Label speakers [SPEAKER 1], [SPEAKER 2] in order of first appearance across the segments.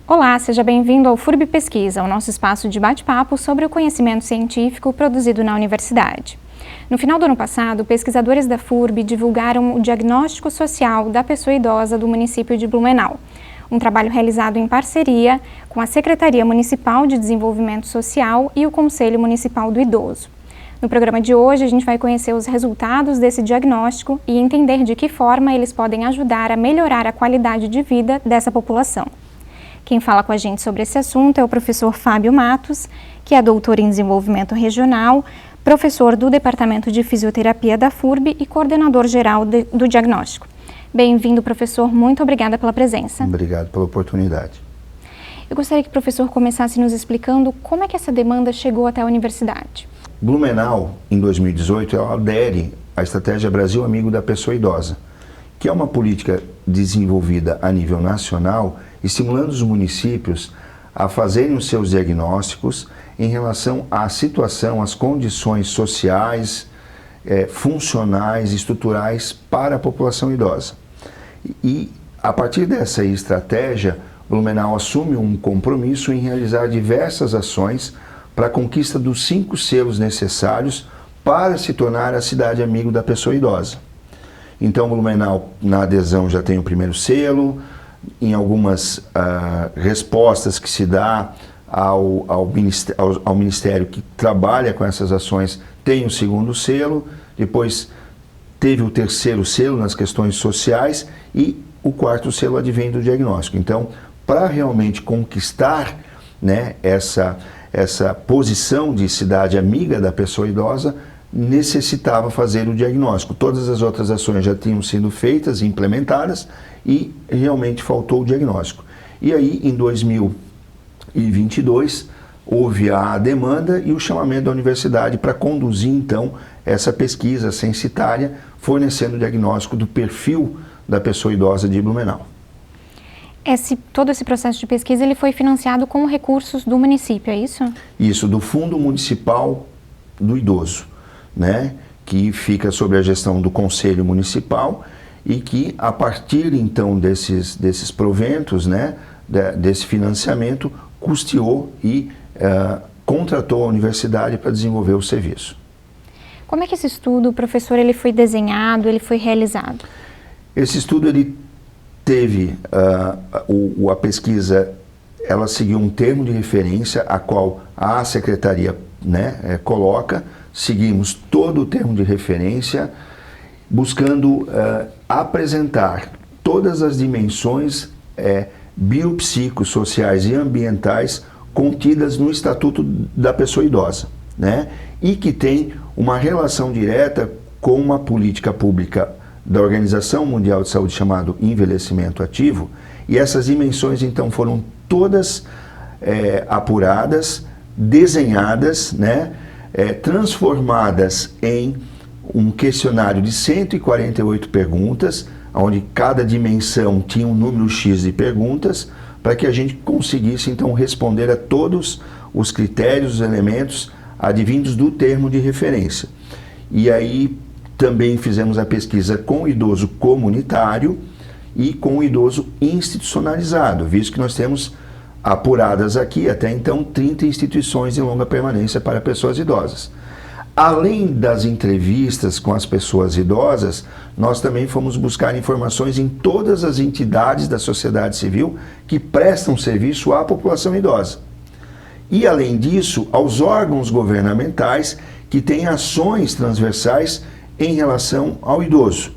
[SPEAKER 1] Olá, seja bem-vindo ao FURB Pesquisa, o nosso espaço de bate-papo sobre o conhecimento científico produzido na universidade. No final do ano passado, pesquisadores da FURB divulgaram o diagnóstico social da pessoa idosa do município de Blumenau, um trabalho realizado em parceria com a Secretaria Municipal de Desenvolvimento Social e o Conselho Municipal do Idoso. No programa de hoje, a gente vai conhecer os resultados desse diagnóstico e entender de que forma eles podem ajudar a melhorar a qualidade de vida dessa população. Quem fala com a gente sobre esse assunto é o professor Fábio Matos, que é doutor em desenvolvimento regional, professor do Departamento de Fisioterapia da FURB e coordenador geral do diagnóstico. Bem-vindo, professor. Muito obrigada pela presença.
[SPEAKER 2] Obrigado pela oportunidade.
[SPEAKER 1] Eu gostaria que o professor começasse nos explicando como é que essa demanda chegou até a universidade.
[SPEAKER 2] Blumenau, em 2018, ela adere à Estratégia Brasil Amigo da Pessoa Idosa, que é uma política desenvolvida a nível nacional, estimulando os municípios a fazerem os seus diagnósticos em relação à situação, às condições sociais, funcionais, estruturais para a população idosa. E, a partir dessa estratégia, Blumenau assume um compromisso em realizar diversas ações para a conquista dos 5 selos necessários para se tornar a cidade amigo da pessoa idosa. Então, Blumenau, na adesão, já tem o primeiro selo, em algumas respostas que se dá ao Ministério que trabalha com essas ações, tem o segundo selo, depois teve o terceiro selo nas questões sociais e o quarto selo advém do diagnóstico. Então, para realmente conquistar, né, essa posição de cidade amiga da pessoa idosa, necessitava fazer o diagnóstico. Todas as outras ações já tinham sido feitas e implementadas e realmente faltou o diagnóstico. E aí, em 2022, houve a demanda e o chamamento da universidade para conduzir, então, essa pesquisa censitária, fornecendo o diagnóstico do perfil da pessoa idosa de Blumenau.
[SPEAKER 1] Todo esse processo de pesquisa ele foi financiado com recursos do município, é isso?
[SPEAKER 2] Isso, do Fundo Municipal do Idoso, né, que fica sob a gestão do Conselho Municipal e que, a partir então desses proventos, né, desse financiamento, custeou e contratou a universidade para desenvolver o serviço.
[SPEAKER 1] Como é que esse estudo, professor, ele foi desenhado, ele foi realizado?
[SPEAKER 2] Esse estudo ele teve a pesquisa, ela seguiu um termo de referência a qual a secretaria, né, coloca. Seguimos todo o termo de referência, buscando apresentar todas as dimensões biopsicossociais e ambientais contidas no Estatuto da Pessoa Idosa, né? E que tem uma relação direta com uma política pública da Organização Mundial de Saúde chamado envelhecimento ativo, e essas dimensões então foram todas apuradas, desenhadas, né? Transformadas em um questionário de 148 perguntas, onde cada dimensão tinha um número X de perguntas, para que a gente conseguisse então responder a todos os critérios, os elementos advindos do termo de referência. E aí também fizemos a pesquisa com o idoso comunitário e com o idoso institucionalizado, visto que nós temos apuradas aqui, até então, 30 instituições de longa permanência para pessoas idosas. Além das entrevistas com as pessoas idosas, nós também fomos buscar informações em todas as entidades da sociedade civil que prestam serviço à população idosa. E, além disso, aos órgãos governamentais que têm ações transversais em relação ao idoso.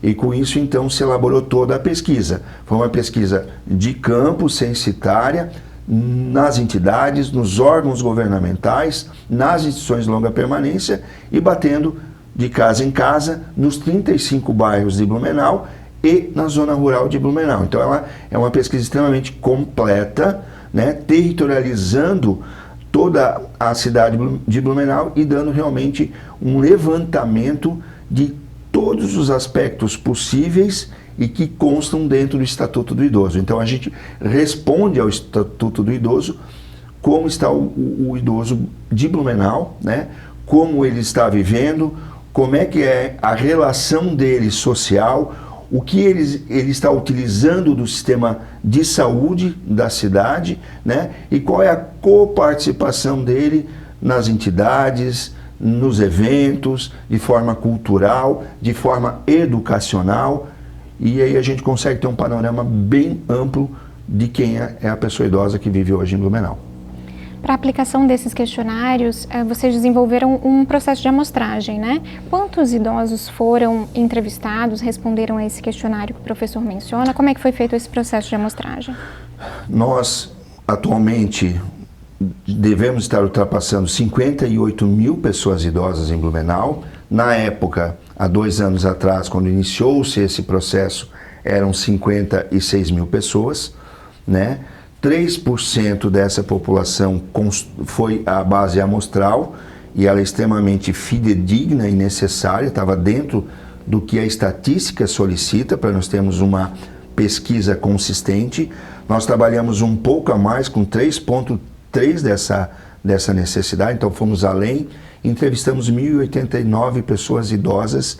[SPEAKER 2] E com isso, então, se elaborou toda a pesquisa. Foi uma pesquisa de campo, censitária, nas entidades, nos órgãos governamentais, nas instituições de longa permanência e batendo de casa em casa nos 35 bairros de Blumenau e na zona rural de Blumenau. Então, ela é uma pesquisa extremamente completa, né, territorializando toda a cidade de Blumenau e dando realmente um levantamento de todos os aspectos possíveis e que constam dentro do Estatuto do Idoso. Então a gente responde ao Estatuto do Idoso como está o idoso de Blumenau, né? Como ele está vivendo, como é que é a relação dele social, o que ele está utilizando do sistema de saúde da cidade, né? E qual é a coparticipação dele nas entidades, nos eventos, de forma cultural, de forma educacional, e aí a gente consegue ter um panorama bem amplo de quem é a pessoa idosa que vive hoje em Blumenau.
[SPEAKER 1] Para a aplicação desses questionários, vocês desenvolveram um processo de amostragem, né? Quantos idosos foram entrevistados, responderam a esse questionário que o professor menciona? Como é que foi feito esse processo de amostragem?
[SPEAKER 2] Nós, atualmente, devemos estar ultrapassando 58 mil pessoas idosas em Blumenau. Na época, há 2 anos atrás, quando iniciou-se esse processo, eram 56 mil pessoas, né? 3% dessa população foi a base amostral e ela é extremamente fidedigna e necessária, estava dentro do que a estatística solicita para nós termos uma pesquisa consistente. Nós trabalhamos um pouco a mais com 3,3 dessa necessidade, então fomos além, entrevistamos 1.089 pessoas idosas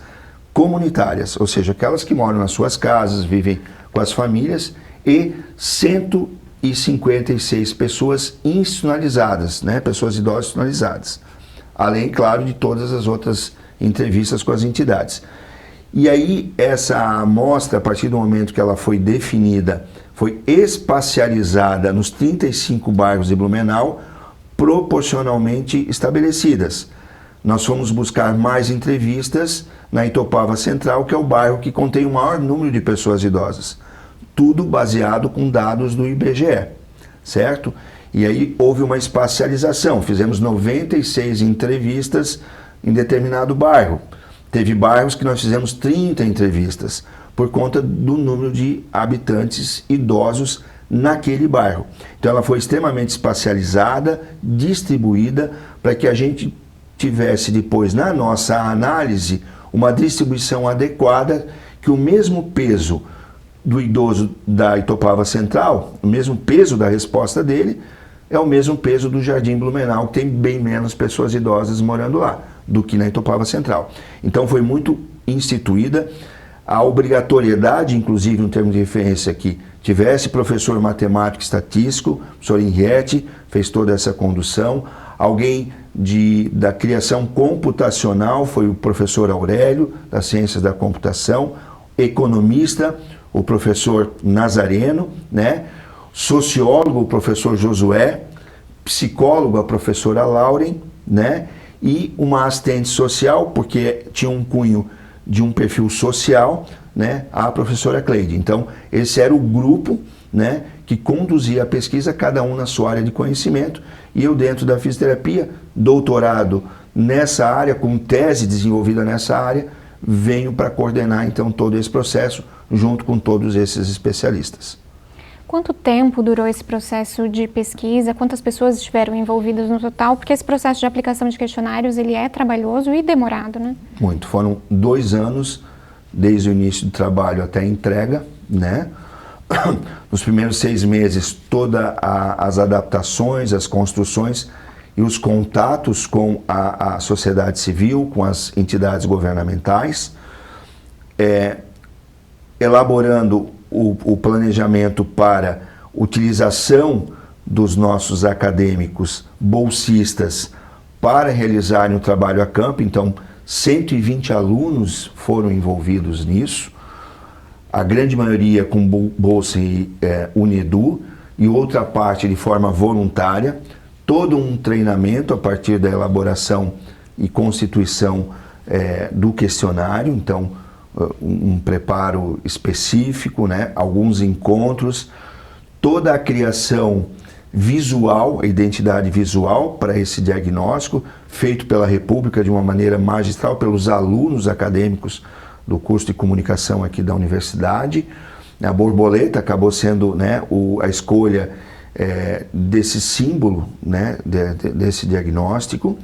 [SPEAKER 2] comunitárias, ou seja, aquelas que moram nas suas casas, vivem com as famílias, e 156 pessoas institucionalizadas, né? Pessoas idosas institucionalizadas. Além, claro, de todas as outras entrevistas com as entidades. E aí, essa amostra, a partir do momento que ela foi definida, foi espacializada nos 35 bairros de Blumenau, proporcionalmente estabelecidas. Nós fomos buscar mais entrevistas na Itopava Central, que é o bairro que contém o maior número de pessoas idosas. Tudo baseado com dados do IBGE, certo? E aí houve uma espacialização, fizemos 96 entrevistas em determinado bairro. Teve bairros que nós fizemos 30 entrevistas, por conta do número de habitantes idosos naquele bairro. Então ela foi extremamente espacializada, distribuída, para que a gente tivesse depois na nossa análise uma distribuição adequada, que o mesmo peso do idoso da Itopava Central, o mesmo peso da resposta dele, é o mesmo peso do Jardim Blumenau, que tem bem menos pessoas idosas morando lá, do que na Itopava Central. Então foi muito instituída a obrigatoriedade, inclusive, no termo de referência, que tivesse professor matemático e estatístico, o professor Henriette fez toda essa condução, alguém da criação computacional foi o professor Aurélio, das Ciências da Computação, economista, o professor Nazareno, né? Sociólogo, o professor Josué, psicólogo, a professora Lauren, né? E uma assistente social, porque tinha um cunho de um perfil social, né? A professora Cleide. Então, esse era o grupo, né? Que conduzia a pesquisa, cada um na sua área de conhecimento, e eu dentro da fisioterapia, doutorado nessa área, com tese desenvolvida nessa área, venho para coordenar então todo esse processo, junto com todos esses especialistas.
[SPEAKER 1] Quanto tempo durou esse processo de pesquisa? Quantas pessoas estiveram envolvidas no total? Porque esse processo de aplicação de questionários, ele é trabalhoso e demorado, né? Muito.
[SPEAKER 2] Foram 2 anos, desde o início do trabalho até a entrega, né? Nos primeiros 6 meses, todas as adaptações, as construções e os contatos com a sociedade civil, com as entidades governamentais, elaborando o planejamento para utilização dos nossos acadêmicos bolsistas para realizarem o trabalho a campo. Então, 120 alunos foram envolvidos nisso, a grande maioria com bolsa Unedu e outra parte de forma voluntária, todo um treinamento a partir da elaboração e constituição do questionário, então um preparo específico, né? Alguns encontros, toda a criação visual, a identidade visual para esse diagnóstico, feito pela República de uma maneira magistral, pelos alunos acadêmicos do curso de comunicação aqui da universidade. A borboleta acabou sendo, né, a escolha desse símbolo, né, desse diagnóstico,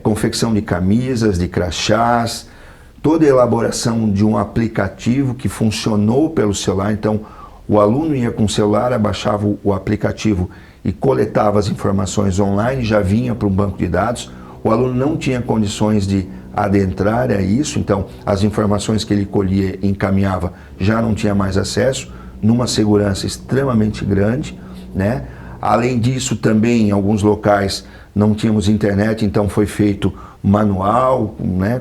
[SPEAKER 2] confecção de camisas, de crachás, toda a elaboração de um aplicativo que funcionou pelo celular. Então, o aluno ia com o celular, abaixava o aplicativo e coletava as informações online, já vinha para um banco de dados. O aluno não tinha condições de adentrar a isso, então as informações que ele colhia e encaminhava já não tinha mais acesso, numa segurança extremamente grande, né? Além disso, também em alguns locais não tínhamos internet, então foi feito manual, né?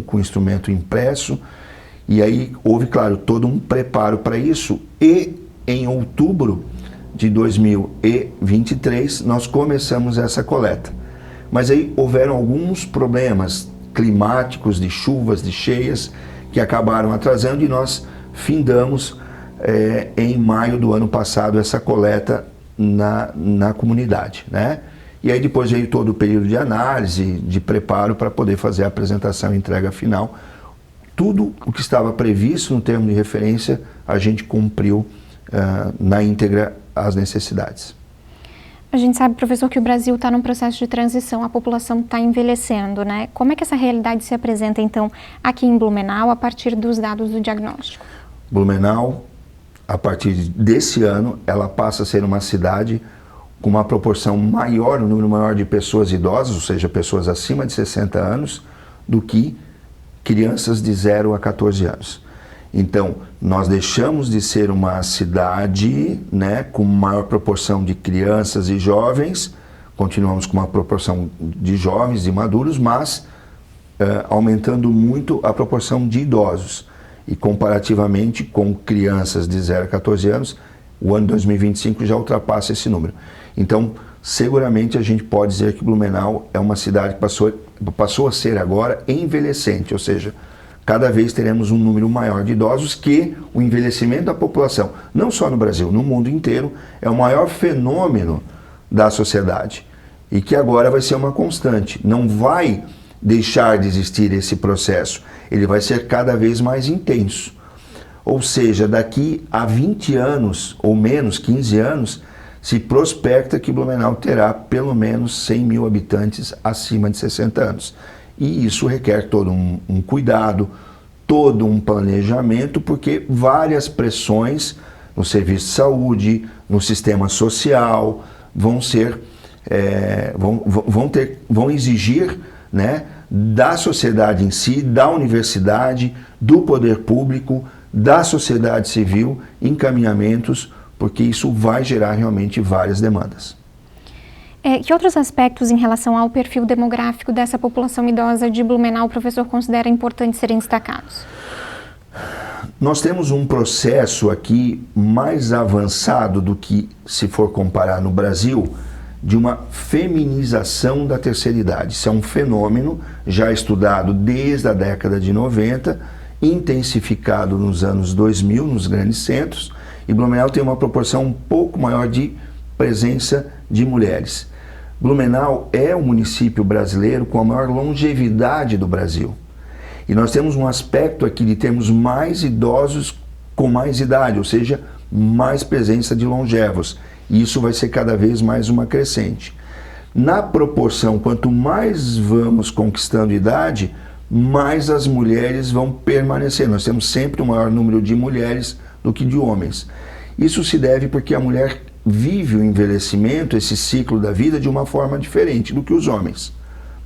[SPEAKER 2] com instrumento impresso, e aí houve, claro, todo um preparo para isso, e em outubro de 2023 nós começamos essa coleta. Mas aí houveram alguns problemas climáticos, de chuvas, de cheias, que acabaram atrasando, e nós findamos em maio do ano passado essa coleta na comunidade, né? E aí depois veio todo o período de análise, de preparo para poder fazer a apresentação e entrega final. Tudo o que estava previsto no termo de referência, a gente cumpriu na íntegra as necessidades.
[SPEAKER 1] A gente sabe, professor, que o Brasil está num processo de transição, a população está envelhecendo, né? Como é que essa realidade se apresenta, então, aqui em Blumenau, a partir dos dados do diagnóstico?
[SPEAKER 2] Blumenau, a partir desse ano, ela passa a ser uma cidade com uma proporção maior, um número maior de pessoas idosas, ou seja, pessoas acima de 60 anos, do que crianças de 0 a 14 anos. Então, nós deixamos de ser uma cidade, né, com maior proporção de crianças e jovens, continuamos com uma proporção de jovens e maduros, mas aumentando muito a proporção de idosos. E comparativamente com crianças de 0 a 14 anos, o ano 2025 já ultrapassa esse número. Então, seguramente a gente pode dizer que Blumenau é uma cidade que passou a ser agora envelhecente, ou seja, cada vez teremos um número maior de idosos, que o envelhecimento da população, não só no Brasil, no mundo inteiro, é o maior fenômeno da sociedade e que agora vai ser uma constante. Não vai deixar de existir esse processo, ele vai ser cada vez mais intenso. Ou seja, daqui a 20 anos, ou menos, 15 anos, se prospecta que Blumenau terá pelo menos 100 mil habitantes acima de 60 anos. E isso requer todo um cuidado, todo um planejamento, porque várias pressões no serviço de saúde, no sistema social, vão exigir, né, da sociedade em si, da universidade, do poder público, da sociedade civil, encaminhamentos, porque isso vai gerar realmente várias demandas.
[SPEAKER 1] Que outros aspectos em relação ao perfil demográfico dessa população idosa de Blumenau o professor considera importante serem destacados?
[SPEAKER 2] Nós temos um processo aqui mais avançado do que se for comparar no Brasil, de uma feminização da terceira idade. Isso é um fenômeno já estudado desde a década de 90, intensificado nos anos 2000 nos grandes centros, e Blumenau tem uma proporção um pouco maior de presença de mulheres. Blumenau é o município brasileiro com a maior longevidade do Brasil. E nós temos um aspecto aqui de termos mais idosos com mais idade, ou seja, mais presença de longevos. E isso vai ser cada vez mais uma crescente. Na proporção, quanto mais vamos conquistando idade, mais as mulheres vão permanecer. Nós temos sempre um maior número de mulheres do que de homens. Isso se deve porque a mulher vive o envelhecimento, esse ciclo da vida, de uma forma diferente do que os homens,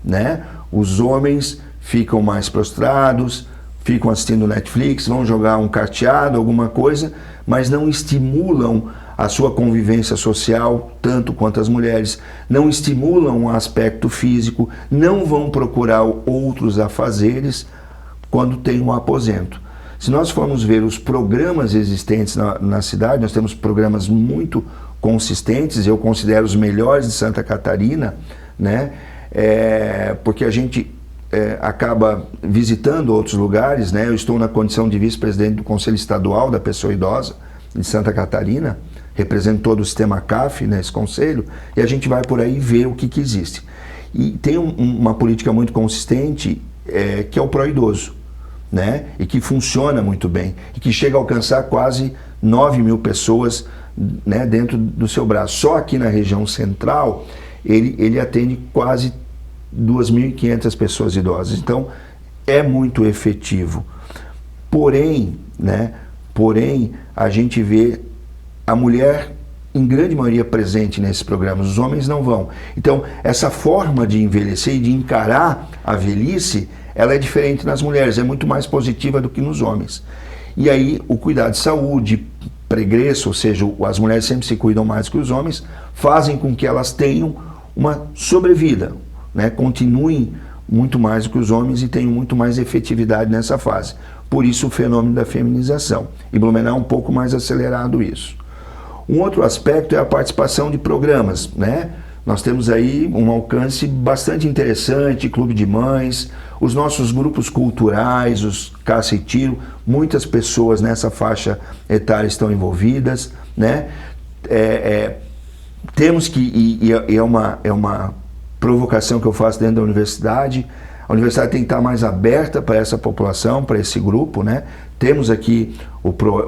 [SPEAKER 2] né? Os homens ficam mais prostrados, ficam assistindo Netflix, vão jogar um carteado, alguma coisa, mas não estimulam a sua convivência social tanto quanto as mulheres, não estimulam o aspecto físico, não vão procurar outros afazeres quando tem um aposento. Se nós formos ver os programas existentes na cidade, nós temos programas muito consistentes, eu considero os melhores de Santa Catarina, né? Porque a gente acaba visitando outros lugares, né? Eu estou na condição de vice-presidente do Conselho Estadual da Pessoa Idosa de Santa Catarina, represento todo o sistema CAF nesse conselho, e a gente vai por aí ver o que existe. E tem uma política muito consistente, que é o pró-idoso, né? E que funciona muito bem, e que chega a alcançar quase 9 mil pessoas, né, dentro do seu braço. Só aqui na região central, ele atende quase 2.500 pessoas idosas. Então, é muito efetivo. Porém, né, a gente vê a mulher, em grande maioria, presente nesses programas. Os homens não vão. Então, essa forma de envelhecer e de encarar a velhice, ela é diferente nas mulheres, é muito mais positiva do que nos homens. E aí o cuidado de saúde, pregresso, ou seja, as mulheres sempre se cuidam mais que os homens, fazem com que elas tenham uma sobrevida, né? Continuem muito mais do que os homens e tenham muito mais efetividade nessa fase. Por isso o fenômeno da feminização. E Blumenau é um pouco mais acelerado isso. Um outro aspecto é a participação de programas, né? Nós temos aí um alcance bastante interessante, clube de mães, os nossos grupos culturais, os caça e tiro, muitas pessoas nessa faixa etária estão envolvidas, né? Temos que, é uma provocação que eu faço dentro da universidade, a universidade tem que estar mais aberta para essa população, para esse grupo, né? Temos aqui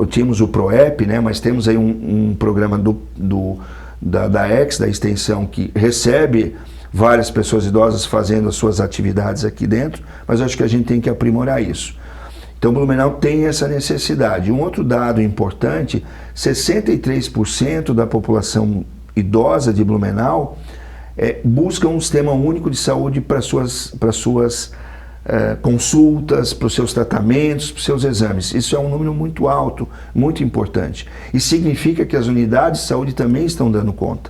[SPEAKER 2] tínhamos o PROEP, né? Mas temos aí um programa da EX, da extensão, que recebe várias pessoas idosas fazendo as suas atividades aqui dentro, mas eu acho que a gente tem que aprimorar isso. Então Blumenau tem essa necessidade. Um outro dado importante, 63% da população idosa de Blumenau busca um sistema único de saúde para suas consultas, para os seus tratamentos, para os seus exames. Isso é um número muito alto, muito importante. E significa que as unidades de saúde também estão dando conta.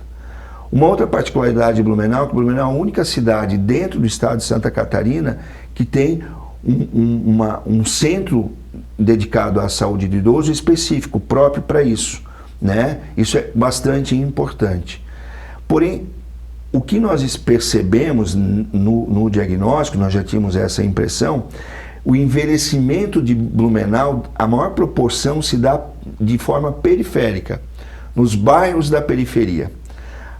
[SPEAKER 2] Uma outra particularidade de Blumenau é que Blumenau é a única cidade dentro do estado de Santa Catarina que tem um centro dedicado à saúde do idoso específico, próprio para isso, né? Isso é bastante importante. Porém, o que nós percebemos no diagnóstico, nós já tínhamos essa impressão, o envelhecimento de Blumenau, a maior proporção se dá de forma periférica, nos bairros da periferia.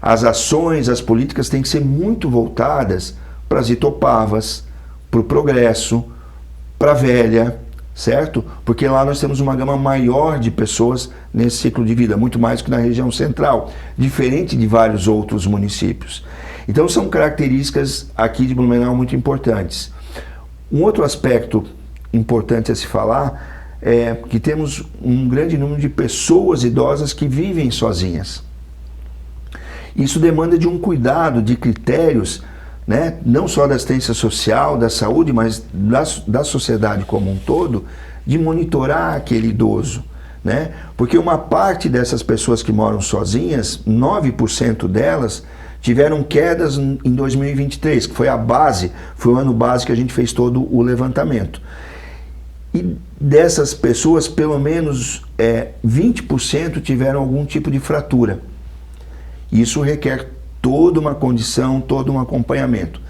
[SPEAKER 2] As ações, as políticas têm que ser muito voltadas para as Itopavas, para o Progresso, para a Velha, certo? Porque lá nós temos uma gama maior de pessoas nesse ciclo de vida, muito mais que na região central, diferente de vários outros municípios. Então são características aqui de Blumenau muito importantes. Um outro aspecto importante a se falar é que temos um grande número de pessoas idosas que vivem sozinhas. Isso demanda de um cuidado, de critérios, né, não só da assistência social, da saúde, mas da sociedade como um todo, de monitorar aquele idoso, né? Porque uma parte dessas pessoas que moram sozinhas, 9% delas, tiveram quedas em 2023, que foi a base, foi o ano base que a gente fez todo o levantamento. E dessas pessoas, pelo menos 20% tiveram algum tipo de fratura. Isso requer toda uma condição, todo um acompanhamento.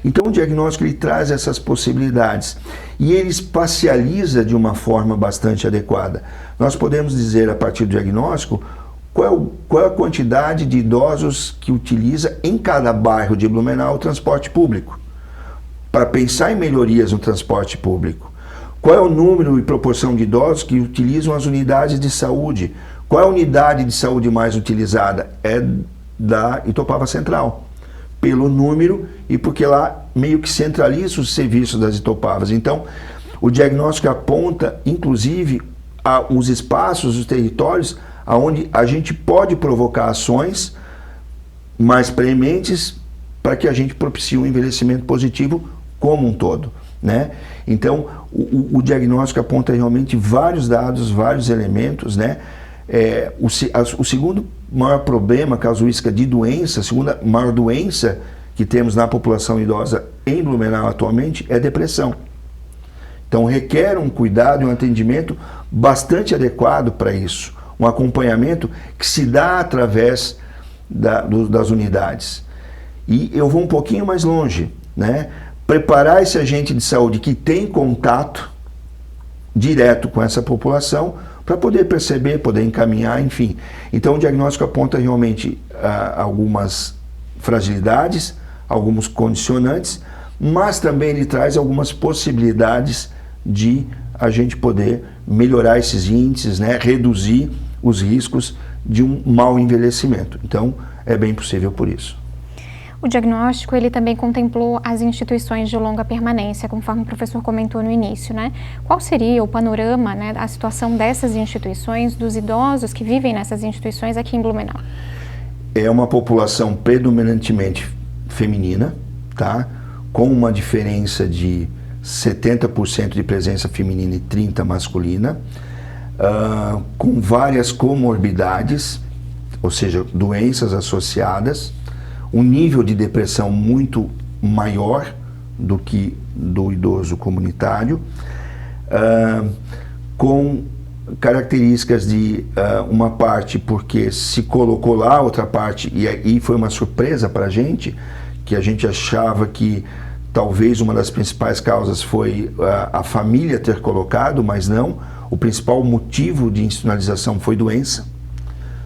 [SPEAKER 2] Então o diagnóstico ele traz essas possibilidades e ele espacializa de uma forma bastante adequada. Nós podemos dizer a partir do diagnóstico qual é a quantidade de idosos que utiliza em cada bairro de Blumenau o transporte público, para pensar em melhorias no transporte público. Qual é o número e proporção de idosos que utilizam as unidades de saúde? Qual é a unidade de saúde mais utilizada? É da Itopava Central, pelo número e porque lá meio que centraliza os serviços das Itopavas. Então, o diagnóstico aponta, inclusive, os espaços, os territórios, onde a gente pode provocar ações mais prementes para que a gente propicie um envelhecimento positivo como um todo, né? Então, o diagnóstico aponta realmente vários dados, vários elementos, né? O segundo maior problema, casuística de doença, a segunda maior doença que temos na população idosa em Blumenau atualmente é depressão. Então requer um cuidado e um atendimento bastante adequado para isso, um acompanhamento que se dá através das unidades. E eu vou um pouquinho mais longe, né? Preparar esse agente de saúde que tem contato direto com essa população para poder perceber, poder encaminhar, enfim. Então o diagnóstico aponta realmente algumas fragilidades, alguns condicionantes, mas também ele traz algumas possibilidades de a gente poder melhorar esses índices, né, reduzir os riscos de um mau envelhecimento. Então é bem possível por isso.
[SPEAKER 1] O diagnóstico, ele também contemplou as instituições de longa permanência, conforme o professor comentou no início, né? Qual seria o panorama, né, a situação dessas instituições, dos idosos que vivem nessas instituições aqui em Blumenau?
[SPEAKER 2] É uma população predominantemente feminina, tá? Com uma diferença de 70% de presença feminina e 30% masculina, com várias comorbidades, ou seja, doenças associadas, um nível de depressão muito maior do que do idoso comunitário, com características de uma parte porque se colocou lá, outra parte, e aí foi uma surpresa para a gente, que a gente achava que talvez uma das principais causas foi a família ter colocado, mas não, o principal motivo de institucionalização foi doença,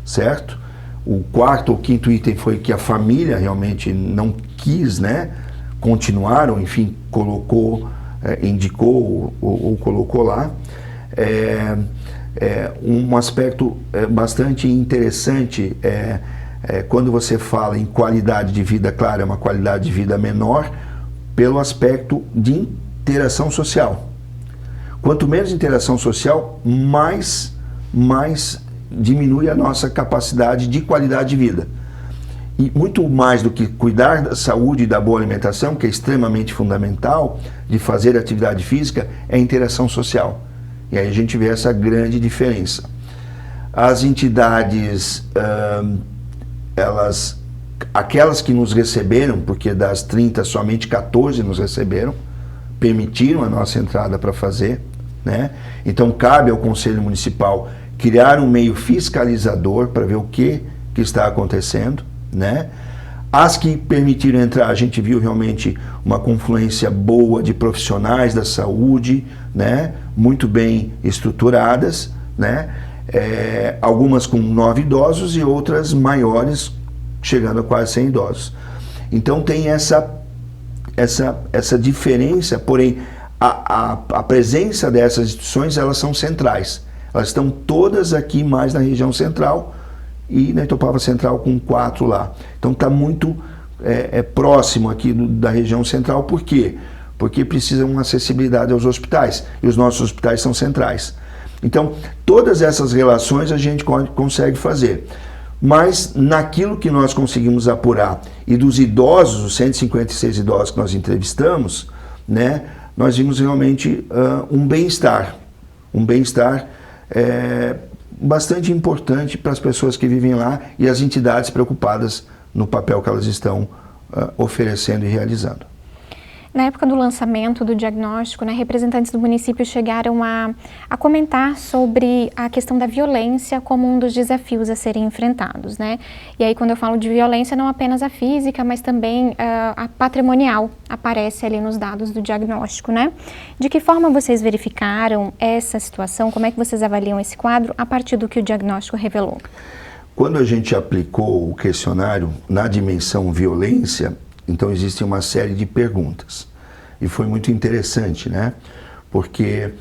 [SPEAKER 2] certo? O quarto ou quinto item foi que a família realmente não quis, né, continuar, ou enfim, colocou, indicou ou colocou lá. Um aspecto bastante interessante quando você fala em qualidade de vida, claro, é uma qualidade de vida menor pelo aspecto de interação social. Quanto menos interação social, mais diminui a nossa capacidade de qualidade de vida. E muito mais do que cuidar da saúde e da boa alimentação, que é extremamente fundamental, de fazer atividade física, é a interação social. E aí a gente vê essa grande diferença. As entidades, aquelas que nos receberam, porque das 30 somente 14 nos receberam, permitiram a nossa entrada para fazer, né? Então cabe ao Conselho Municipal criar um meio fiscalizador para ver o que está acontecendo, né? As que permitiram entrar, a gente viu realmente uma confluência boa de profissionais da saúde, né? Muito bem estruturadas, né? Algumas com 9 idosos e outras maiores, chegando a quase 100 idosos. Então tem essa diferença, porém a presença dessas instituições, elas são centrais. Elas estão todas aqui mais na região central e na Itopava Central com 4 lá. Então está muito próximo aqui da região central. Por quê? Porque precisa uma acessibilidade aos hospitais e os nossos hospitais são centrais. Então todas essas relações a gente consegue fazer. Mas naquilo que nós conseguimos apurar e dos idosos, os 156 idosos que nós entrevistamos, né, nós vimos realmente um bem-estar bastante importante para as pessoas que vivem lá e as entidades preocupadas no papel que elas estão oferecendo e realizando.
[SPEAKER 1] Na época do lançamento do diagnóstico, né, representantes do município chegaram a comentar sobre a questão da violência como um dos desafios a serem enfrentados, né? E aí, quando eu falo de violência, não apenas a física, mas também a patrimonial aparece ali nos dados do diagnóstico, né? De que forma vocês verificaram essa situação? Como é que vocês avaliam esse quadro a partir do que o diagnóstico revelou?
[SPEAKER 2] Quando a gente aplicou o questionário na dimensão violência, então existe uma série de perguntas. E foi muito interessante, né? Porque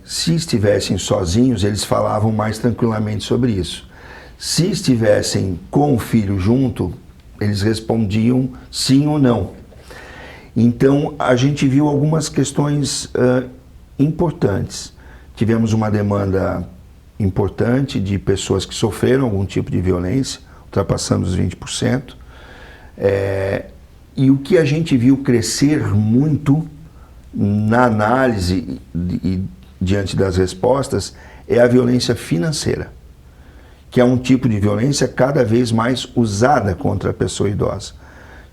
[SPEAKER 2] se estivessem sozinhos, eles falavam mais tranquilamente sobre isso. Se estivessem com o filho junto, eles respondiam sim ou não. Então a gente viu algumas questões importantes. Tivemos uma demanda importante de pessoas que sofreram algum tipo de violência, ultrapassando os 20%. E o que a gente viu crescer muito na análise e diante das respostas é a violência financeira, que é um tipo de violência cada vez mais usada contra a pessoa idosa.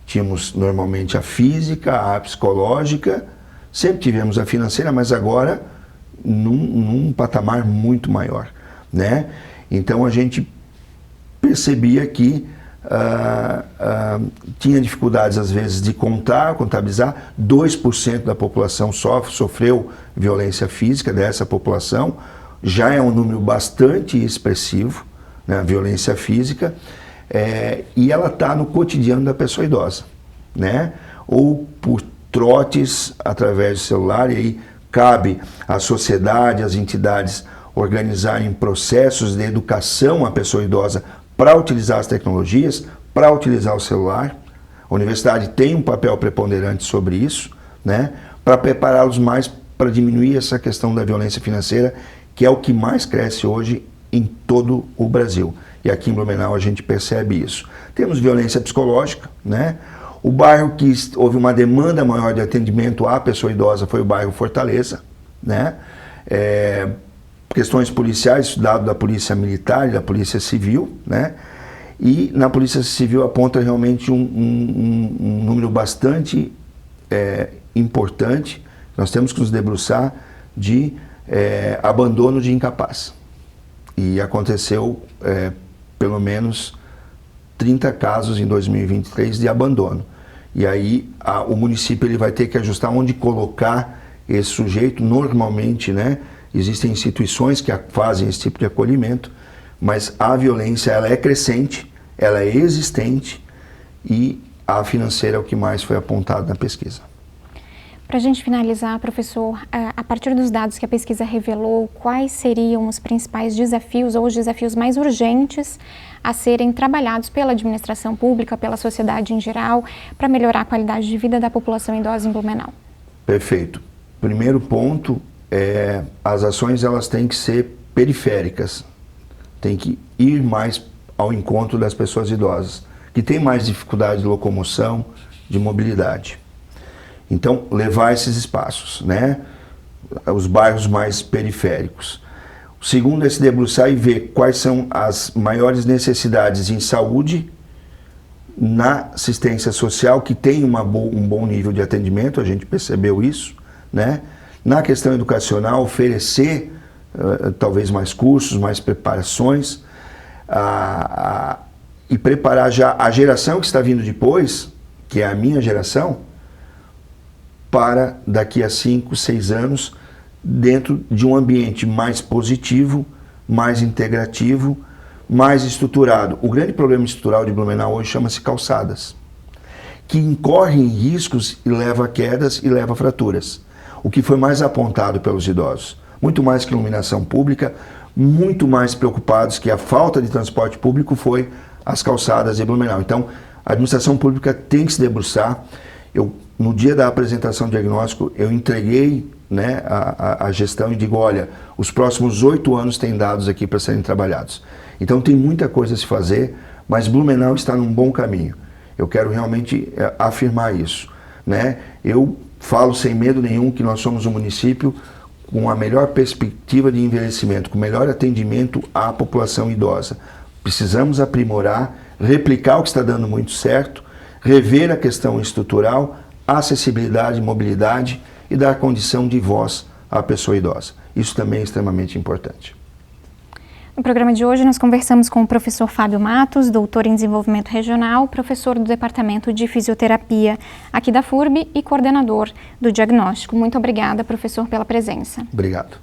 [SPEAKER 2] Tínhamos normalmente a física, a psicológica, sempre tivemos a financeira, mas agora num patamar muito maior, né? Então a gente percebia que tinha dificuldades às vezes de contabilizar. 2% da população sofreu violência física dessa população, já é um número bastante expressivo, né, a violência física, e ela está no cotidiano da pessoa idosa, né? Ou por trotes através do celular, e aí cabe à sociedade, às entidades organizarem processos de educação à pessoa idosa para utilizar as tecnologias, para utilizar o celular. A universidade tem um papel preponderante sobre isso, né, para prepará-los mais para diminuir essa questão da violência financeira, que é o que mais cresce hoje em todo o Brasil. E aqui em Blumenau a gente percebe isso. Temos violência psicológica, né? O bairro que houve uma demanda maior de atendimento à pessoa idosa foi o bairro Fortaleza, né? Questões policiais, dado da Polícia Militar e da Polícia Civil, né? E na Polícia Civil aponta realmente um número bastante importante. Nós temos que nos debruçar de abandono de incapaz. E aconteceu pelo menos 30 casos em 2023 de abandono. E aí o município ele vai ter que ajustar onde colocar esse sujeito. Normalmente, né, existem instituições que fazem esse tipo de acolhimento, mas a violência ela é crescente, ela é existente e a financeira é o que mais foi apontado na pesquisa.
[SPEAKER 1] Para a gente finalizar, professor, a partir dos dados que a pesquisa revelou, quais seriam os principais desafios ou os desafios mais urgentes a serem trabalhados pela administração pública, pela sociedade em geral, para melhorar a qualidade de vida da população idosa em Blumenau?
[SPEAKER 2] Perfeito. Primeiro ponto as ações elas têm que ser periféricas, tem que ir mais ao encontro das pessoas idosas, que têm mais dificuldade de locomoção, de mobilidade. Então, levar esses espaços, né? Os bairros mais periféricos. O segundo é se debruçar e ver quais são as maiores necessidades em saúde, na assistência social, que tem um bom nível de atendimento, a gente percebeu isso, né? Na questão educacional, oferecer talvez mais cursos, mais preparações, e preparar já a geração que está vindo depois, que é a minha geração, para daqui a 5, 6 anos, dentro de um ambiente mais positivo, mais integrativo, mais estruturado. O grande problema estrutural de Blumenau hoje chama-se calçadas, que incorrem riscos e leva a quedas e leva a fraturas. O que foi mais apontado pelos idosos, muito mais que iluminação pública, muito mais preocupados que a falta de transporte público foi as calçadas de Blumenau. Então, a administração pública tem que se debruçar. No dia da apresentação do diagnóstico, eu entreguei, né, a gestão e digo, olha, os próximos 8 anos tem dados aqui para serem trabalhados. Então tem muita coisa a se fazer, mas Blumenau está num bom caminho. Eu quero realmente afirmar isso, né? Eu falo sem medo nenhum que nós somos um município com a melhor perspectiva de envelhecimento, com melhor atendimento à população idosa. Precisamos aprimorar, replicar o que está dando muito certo, rever a questão estrutural, acessibilidade, mobilidade e dar condição de voz à pessoa idosa. Isso também é extremamente importante.
[SPEAKER 1] No programa de hoje nós conversamos com o professor Fábio Matos, doutor em desenvolvimento regional, professor do Departamento de Fisioterapia aqui da FURB e coordenador do diagnóstico. Muito obrigada, professor, pela presença.
[SPEAKER 2] Obrigado.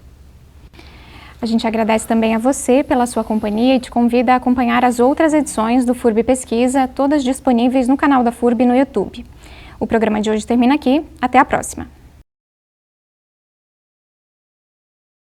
[SPEAKER 1] A gente agradece também a você pela sua companhia e te convida a acompanhar as outras edições do FURB Pesquisa, todas disponíveis no canal da FURB no YouTube. O programa de hoje termina aqui. Até a próxima!